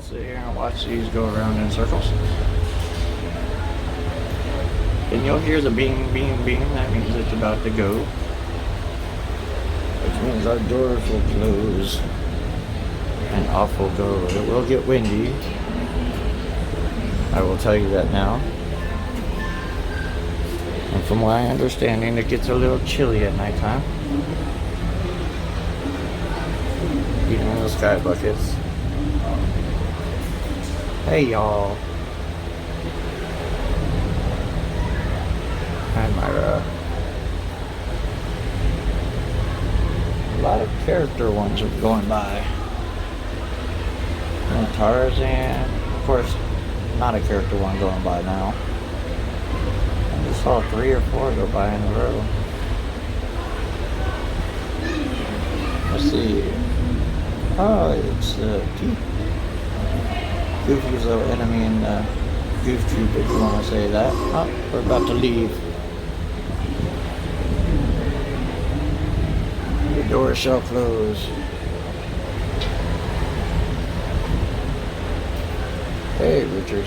sit here and watch these go around in circles. And you'll hear the bing, bing, bing. That means it's about to go. Which means our doors will close. And off we'll go. It will get windy. I will tell you that now. And from my understanding, it gets a little chilly at nighttime. Even in the sky buckets. Hey y'all. Hi Myra. A lot of character ones are going by. And Tarzan. Of course, not a character one going by now. I just saw 3 or 4 go by in a row. Let's see. Oh, it's Pete. Goofy's little enemy in the Goof Troop, if you want to say that. Oh, we're about to leave. The door shall close. Hey, Richard.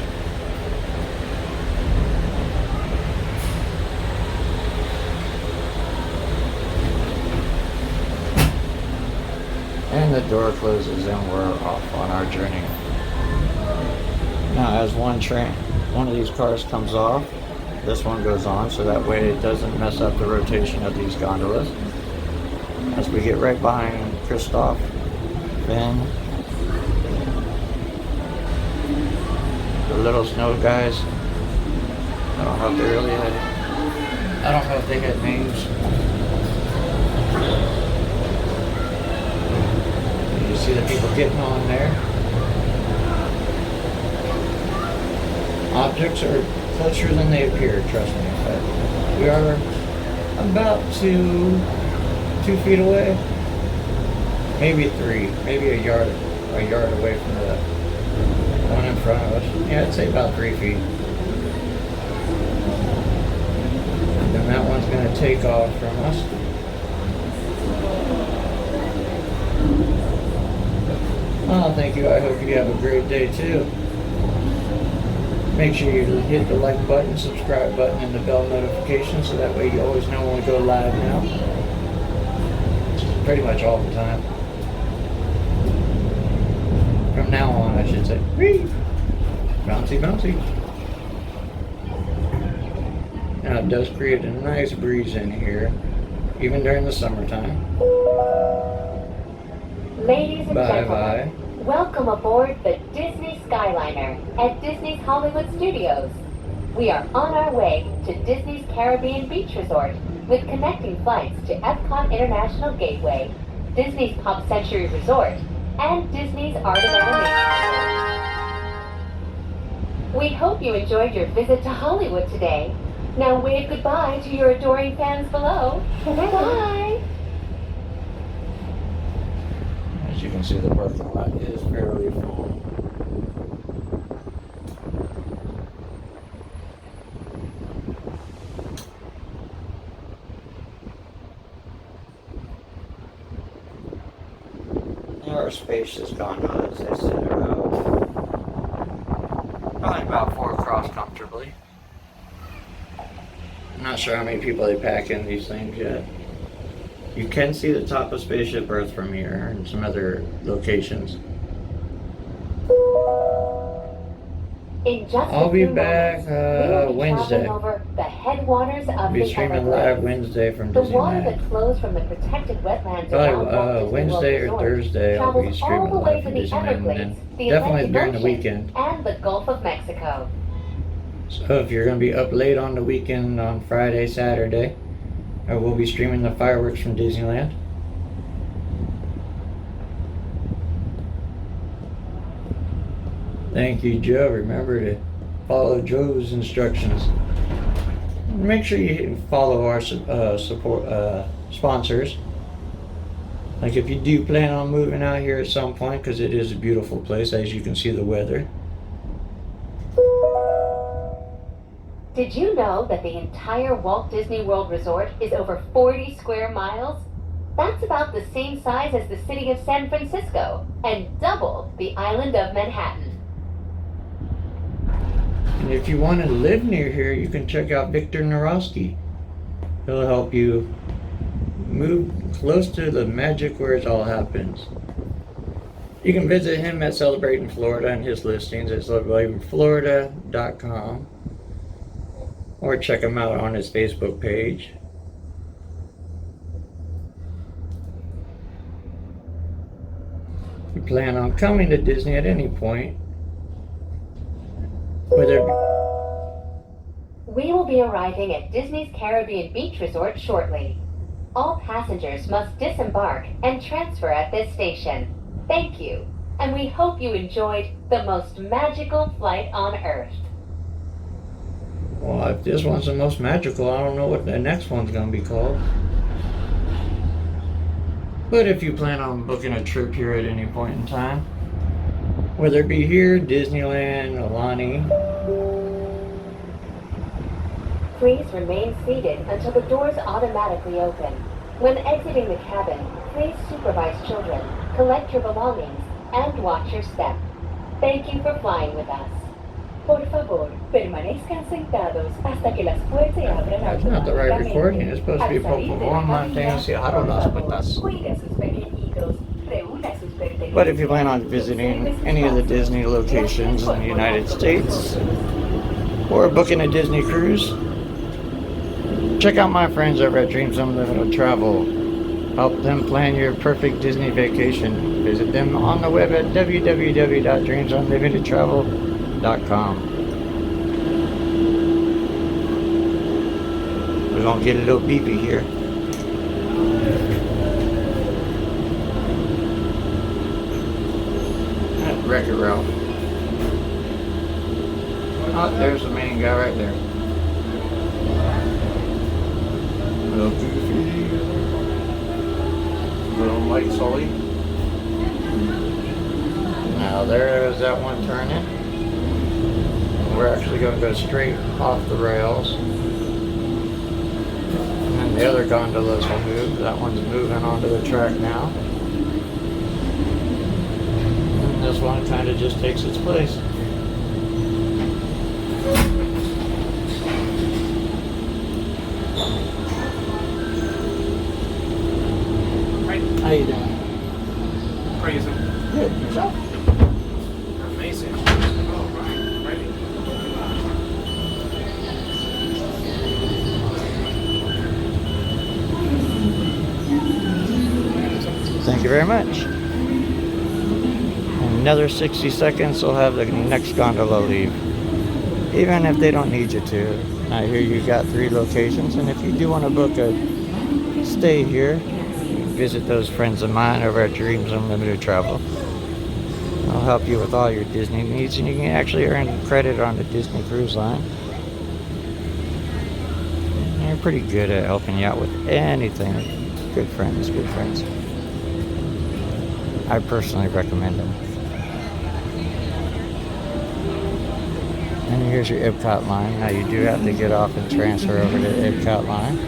And the door closes and we're off on our journey. Now as one of these cars comes off, this one goes on so that way it doesn't mess up the rotation of these gondolas. As we get right behind Kristoff, Finn, the little snow guys. I don't know if they really had it. I don't know if they had names. You see the people getting on there. Objects are closer than they appear, trust me. But we are about 2 feet away. Maybe 3, maybe a yard away from the one in front of us. Yeah, I'd say about 3 feet. And then that one's going to take off from us. Oh, thank you. I hope you have a great day too. Make sure you hit the like button, subscribe button, and the bell notification so that way you always know when we go live now. Pretty much all the time. From now on, I should say. Whee! Bouncy, bouncy. Now it does create a nice breeze in here, even during the summertime. Ladies and gentlemen, welcome aboard the Disney Skyliner at Disney's Hollywood Studios. We are on our way to Disney's Caribbean Beach Resort with connecting flights to Epcot International Gateway, Disney's Pop Century Resort, and Disney's Art and Animation. We hope you enjoyed your visit to Hollywood today. Now wave goodbye to your adoring fans below. Bye! As you can see, the parking lot is fairly full. There are spacious gondolas. They sit about probably about 4 across comfortably. I'm not sure how many people they pack in these things yet. You can see the top of Spaceship Earth from here and some other locations. I'll be back Wednesday. Over the headwaters of I'll be streaming live Wednesday from Disneyland. The water that flows from the protected wetlands Probably Wednesday or Thursday I'll be streaming live from Disneyland. And definitely during the weekend. And the Gulf of Mexico. So if you're going to be up late on the weekend on Friday, Saturday, we'll be streaming the fireworks from Disneyland. Thank you, Joe. Remember to follow Joe's instructions. Make sure you follow our sponsors. Like if you do plan on moving out here at some point, because it is a beautiful place, as you can see the weather. Did you know that the entire Walt Disney World Resort is over 40 square miles? That's about the same size as the city of San Francisco and double the island of Manhattan. And if you want to live near here, you can check out Victor Narowski. He'll help you move close to the magic where it all happens. You can visit him at Celebrating Florida and his listings at celebratingflorida.com, or check him out on his Facebook page. If you plan on coming to Disney at any point, whether We will be arriving at Disney's Caribbean Beach Resort shortly. All passengers must disembark and transfer at this station. Thank you, and we hope you enjoyed the most magical flight on Earth. well, if this one's the most magical, I don't know what the next one's going to be called. But if you plan on booking a trip here at any point in time, whether it be here, Disneyland, Alani, Please remain seated until the doors automatically open. When exiting the cabin, please supervise children, collect your belongings, and watch your step. Thank you for flying with us. Por favor, permanezcan sentados hasta que las puertas se abran that's not the right automáticamente. recording. It's supposed to be Al salir de la cabina, por favor, cuide a sus pequeñitos, reúna sus pertenencias. But if you plan on visiting any of the Disney locations in the United States, or booking a Disney cruise, check out my friends over at Dreams Unlimited Travel. Help them plan your perfect Disney vacation. Visit them on the web at www.dreamsunlimitedtravel.com. We're gonna get a little beepy here. That's Wreck-It Ralph. Oh, there's the main guy right there. Little Goofy. Little Mike Sully. Now there's that one turning. We're actually going to go straight off the rails. And then the other gondolas will move. That one's moving onto the track now. And this one kind of just takes its place. How you doing? Crazy. Good. Yourself? Amazing. Oh, right. Ready. Thank you very much. Another 60 seconds, we'll have the next gondola leave. Even if they don't need you to. I hear you got 3 locations, and if you do want to book a stay here, visit those friends of mine over at Dreams Unlimited Travel. I'll help you with all your Disney needs, and you can actually earn credit on the Disney Cruise Line. They're pretty good at helping you out with anything. Good friends, good friends. I personally recommend them. And here's your Epcot line. Now you do have to get off and transfer over to the Epcot line.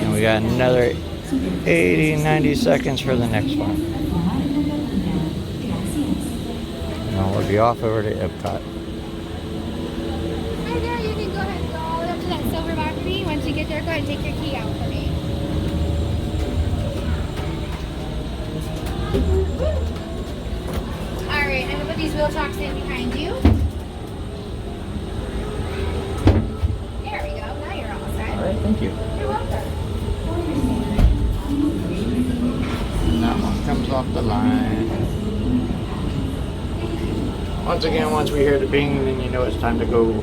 And we got another 80, 90 seconds for the next one. And we'll be off over to Epcot. Hi there, you can go ahead and go all the way up to that silver balcony. Once you get there, go ahead and take your key out for me. Alright, I'm gonna put these wheel chocks in behind you. There we go, now you're all set. All right, thank you. You're welcome. And that one comes off the line. Once again, once we hear the bing, then you know it's time to go.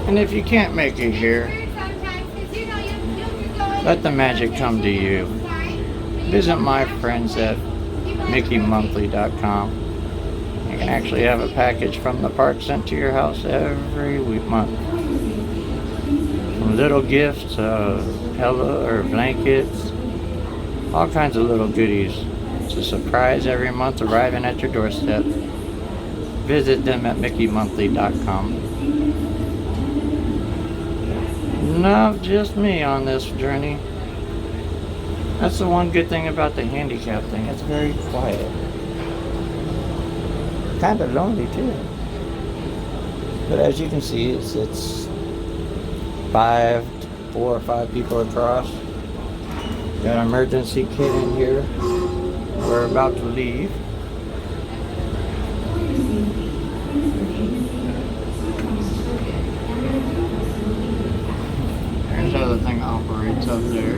And if you can't make it here, let the magic come to you. Visit my friends at mickeymonthly.com. You can actually have a package from the park sent to your house every month. From little gifts, pillow or blankets, All kinds of little goodies. It's a surprise every month arriving at your doorstep. Visit them at mickeymonthly.com. Not just me on this journey. That's the one good thing about the handicap thing. It's very quiet. Kind of lonely too. But as you can see, it's 4 or 5 people across. Got an emergency kit in here. We're about to leave. There's how the thing operates up there.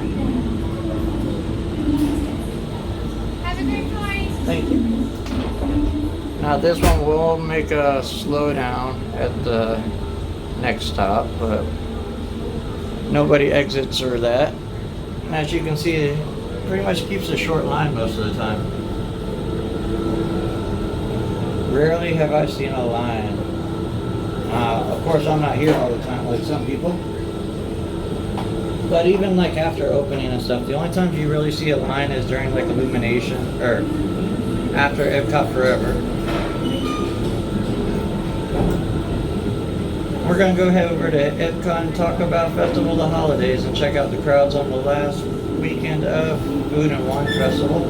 Have a great morning. Thank you. Now this one will make a slowdown at the next stop, but nobody exits or that. And as you can see, it pretty much keeps a short line most of the time. Rarely have I seen a line. Of course, I'm not here all the time like some people. But even like after opening and stuff, the only times you really see a line is during like illumination or after Epcot Forever. We're going to go head over to Epcot and talk about Festival of the Holidays and check out the crowds on the last weekend of Food and Wine Festival.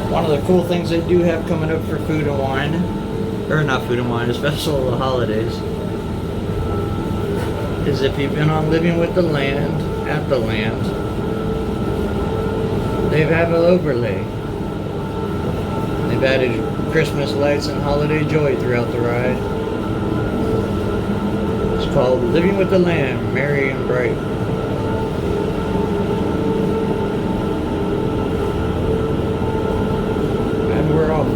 One of the cool things they do have coming up for Food and Wine, or not Food and Wine, it's Festival of the Holidays, is if you've been on Living with the Land, at the Land, they have an overlay. They've added Christmas lights and holiday joy throughout the ride. It's called Living with the Land, Merry and Bright. And we're off.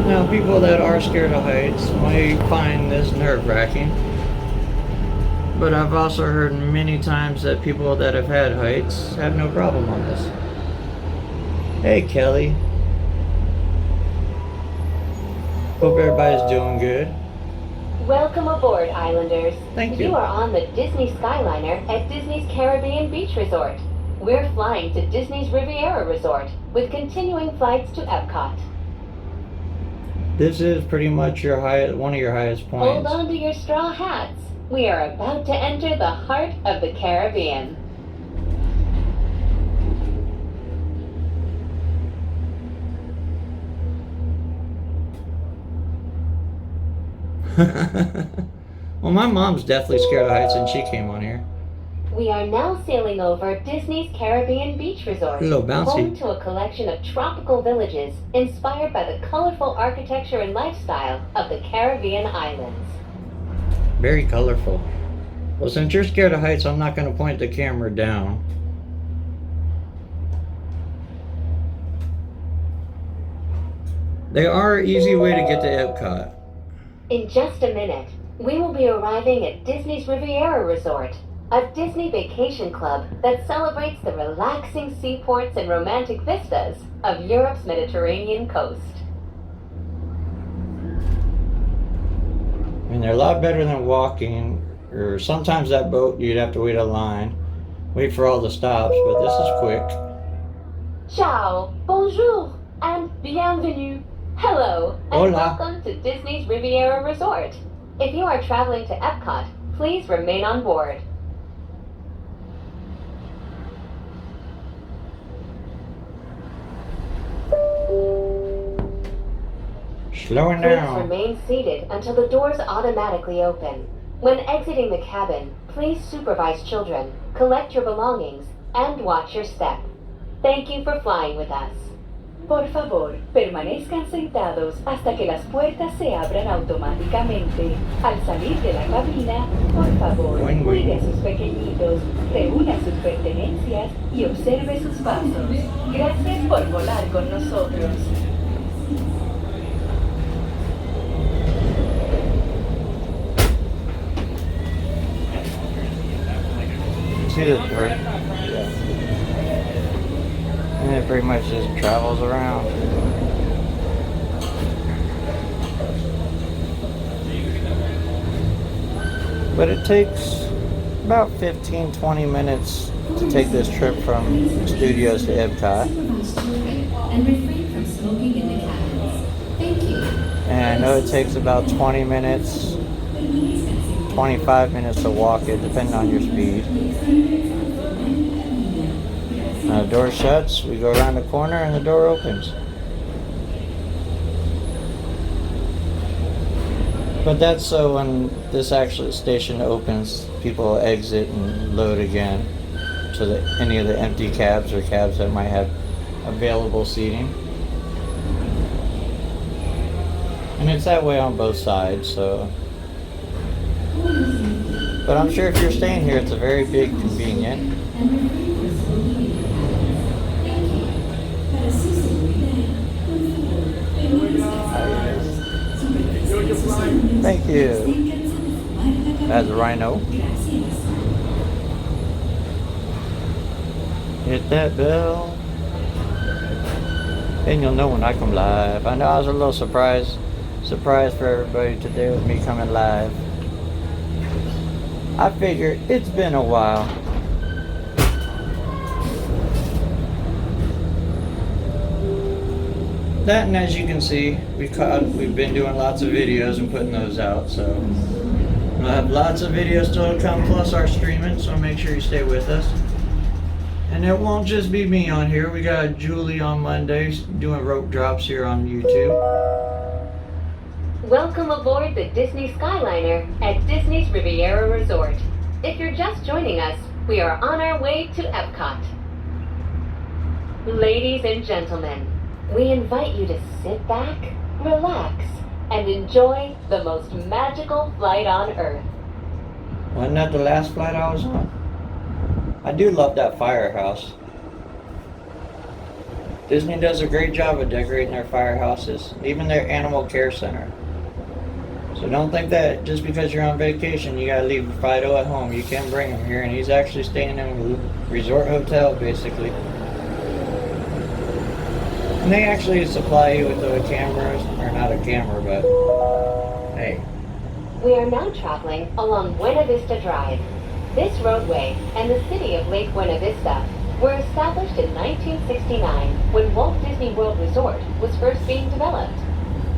Now, people that are scared of heights might find this nerve-wracking. But I've also heard many times that people that have had heights have no problem on this. Hey, Kelly. Hope everybody's doing good. Welcome aboard, Islanders. Thank you. You are on the Disney Skyliner at Disney's Caribbean Beach Resort. We're flying to Disney's Riviera Resort with continuing flights to Epcot. This is pretty much your one of your highest points. Hold on to your straw hats. We are about to enter the heart of the Caribbean. Well, my mom's definitely scared of heights and she came on here. We are now sailing over Disney's Caribbean Beach Resort, A little bouncy. home to a collection of tropical villages inspired by the colorful architecture and lifestyle of the Caribbean islands. Very colorful. Well, since you're scared of heights, I'm not going to point the camera down. They are an easy way to get to Epcot. In just a minute, we will be arriving at Disney's Riviera Resort, a Disney vacation club that celebrates the relaxing seaports and romantic vistas of Europe's Mediterranean coast. I mean, they're a lot better than walking, or sometimes that boat you'd have to wait a line, wait for all the stops, but this is quick. Ciao, bonjour, and bienvenue. Hello, and Hola. welcome to Disney's Riviera Resort. If you are traveling to Epcot, please remain on board. Slowing Please down. remain seated until the doors automatically open. When exiting the cabin, please supervise children, collect your belongings, and watch your step. Thank you for flying with us. Por favor, permanezcan sentados hasta que las puertas se abran automáticamente. Al salir de la cabina, por favor, Buen, buen. cuide a sus pequeñitos, reúna sus pertenencias y observe sus pasos. Gracias por volar con nosotros. See this part? And it pretty much just travels around. But it takes about 15-20 minutes to take this trip from studios to Epcot. And refrain from smoking in the cabins. Thank you. And I know it takes about 20 minutes, 25 minutes to walk it, depending on your speed. Now the door shuts, we go around the corner and the door opens. But that's so when this actual station opens, people exit and load again to any of the empty cabs or cabs that might have available seating. And it's that way on both sides, so. But I'm sure if you're staying here, it's a very big convenient. Thank you. That's a rhino. Hit that bell, and you'll know when I come live. I know I was a little surprised for everybody today with me coming live. I figured it's been a while. That, and as you can see, we've been doing lots of videos and putting those out, so we'll have lots of videos still to come, plus our streaming, so make sure you stay with us. And it won't just be me on here. We got Julie on Mondays doing rope drops here on YouTube. Welcome aboard the Disney Skyliner at Disney's Riviera Resort. If you're just joining us, we are on our way to Epcot. Ladies and gentlemen, we invite you to sit back, relax, and enjoy the most magical flight on Earth. Wasn't that the last flight I was on? I do love that firehouse. Disney does a great job of decorating their firehouses, even their animal care center. So don't think that just because you're on vacation, you gotta leave Fido at home. You can bring him here, and he's actually staying in a resort hotel, basically. And they actually supply you with the cameras, or not a camera, but hey. We are now traveling along Buena Vista Drive. This roadway and the city of Lake Buena Vista were established in 1969 when Walt Disney World Resort was first being developed.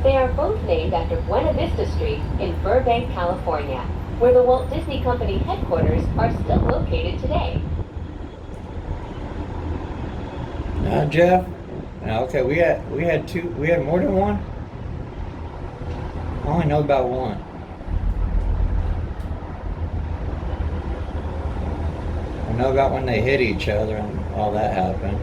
They are both named after Buena Vista Street in Burbank, California, where the Walt Disney Company headquarters are still located today. Now, Jeff. Okay, we had more than one? I only know about one. I know about when they hit each other and all that happened.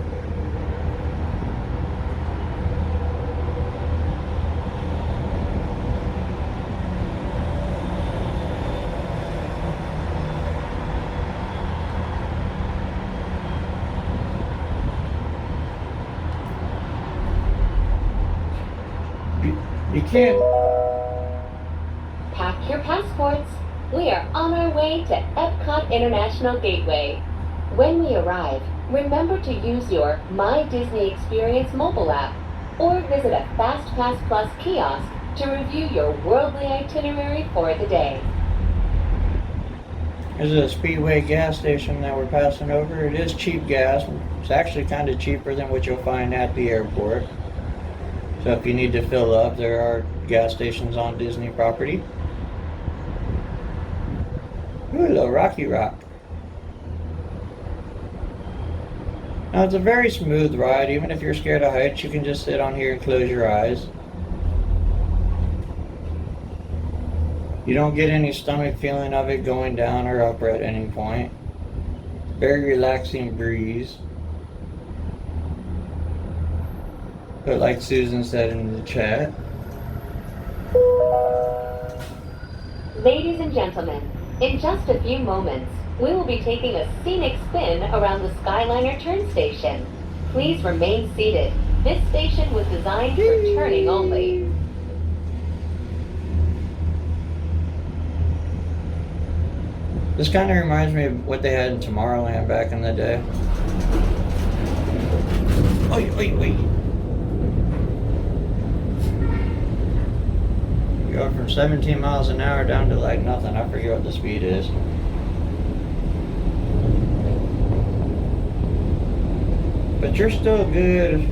You can't. Pack your passports. We are on our way to Epcot International Gateway. When we arrive, remember to use your My Disney Experience mobile app or visit a FastPass Plus kiosk to review your worldly itinerary for the day. There's a Speedway gas station that we're passing over. It is cheap gas. It's actually kind of cheaper than what you'll find at the airport. So if you need to fill up, there are gas stations on Disney property. Ooh, a little Rocky Rock. Now it's a very smooth ride. Even if you're scared of heights, you can just sit on here and close your eyes. You don't get any stomach feeling of it going down or up at any point. Very relaxing breeze. But like Susan said in the chat. Ladies and gentlemen, in just a few moments, we will be taking a scenic spin around the Skyliner turn station. Please remain seated. This station was designed for turning only. This kind of reminds me of what they had in Tomorrowland back in the day. Oi, oi, oi. Go went from 17 miles an hour down to like nothing. I forget what the speed is. But you're still good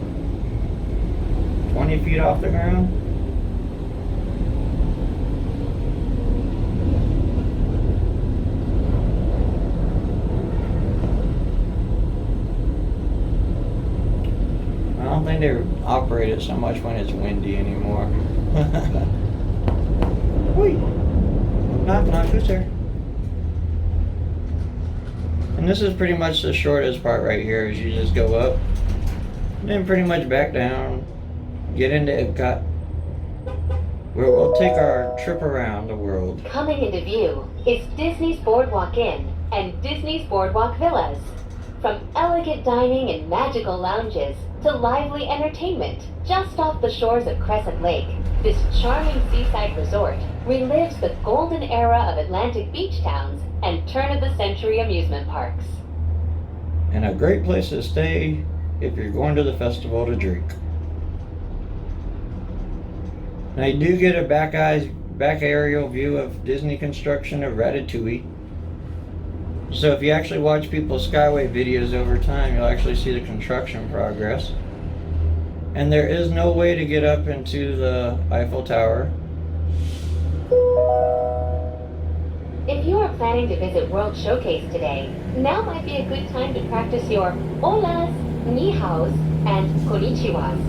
20 feet off the ground. I don't think they operate it so much when it's windy anymore. Wait. Knock, knock, who's there? And this is pretty much the shortest part right here, is you just go up, and then pretty much back down, get into Epcot, where we'll take our trip around the world. Coming into view is Disney's Boardwalk Inn and Disney's Boardwalk Villas. From elegant dining and magical lounges to lively entertainment just off the shores of Crescent Lake, this charming seaside resort relives the golden era of Atlantic beach towns and turn-of-the-century amusement parks. And a great place to stay if you're going to the festival to drink. Now you do get a back aerial view of Disney construction of Ratatouille. So if you actually watch people's Skyway videos over time, you'll actually see the construction progress. And there is no way to get up into the Eiffel Tower. If you are planning to visit World Showcase today, now might be a good time to practice your holas, ni haos, and konnichiwas.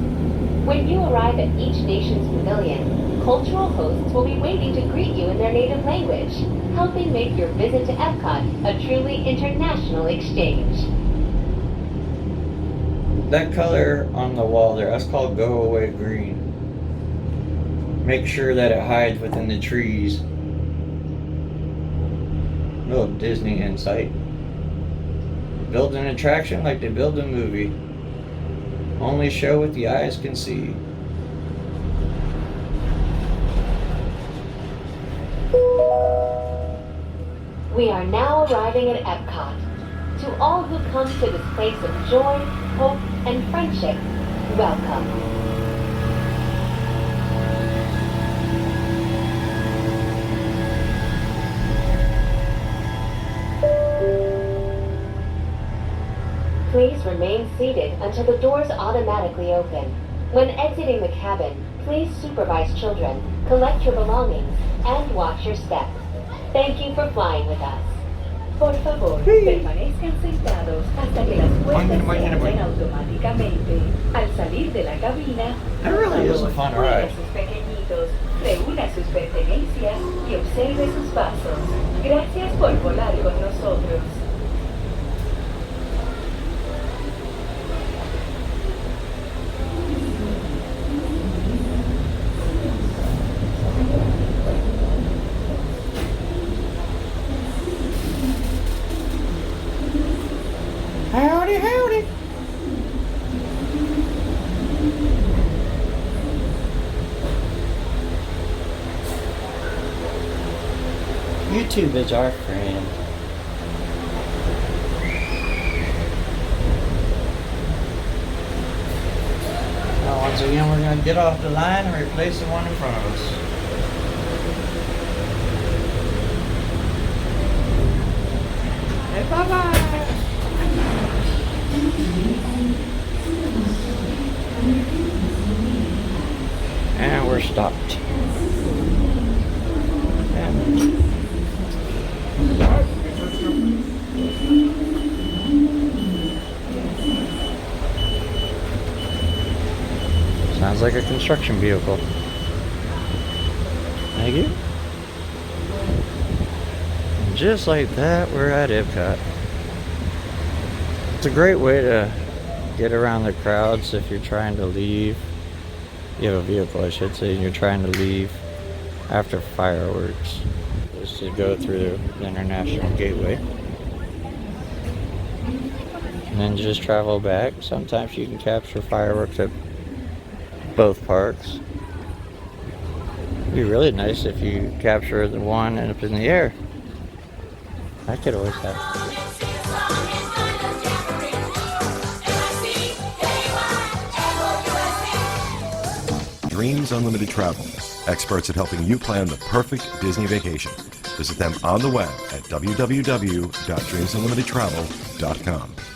When you arrive at each nation's pavilion, cultural hosts will be waiting to greet you in their native language, helping make your visit to Epcot a truly international exchange. That color on the wall there, that's called Go Away Green. Make sure that it hides within the trees. Little Disney insight. Build an attraction like they build a movie. Only show what the eyes can see. We are now arriving at Epcot. To all who come to this place of joy, hope, and friendship, welcome. Please remain seated until the doors automatically open. When exiting the cabin, please supervise children, collect your belongings, and watch your step. Thank you for flying with us. Por favor, permanezcan sentados hasta que las puertas se abren automáticamente. Al salir de la cabina, That really is a fun cuide a ride. sus pequeñitos, reúna sus pertenencias y observe sus pasos. Gracias por volar con nosotros. Howdy, howdy. YouTube is our friend. Now, once again, we're going to get off the line and replace the one in front of us. Hey, bye-bye. And we're stopped. And sounds like a construction vehicle. Thank you. And just like that, we're at Epcot. It's a great way to get around the crowds if you're trying to leave. You have a vehicle, I should say, and you're trying to leave after fireworks. Just to go through the International Gateway. And then just travel back. Sometimes you can capture fireworks at both parks. It'd be really nice if you capture the one and up in the air. I could always have. Dreams Unlimited Travel, experts at helping you plan the perfect Disney vacation. Visit them on the web at www.dreamsunlimitedtravel.com.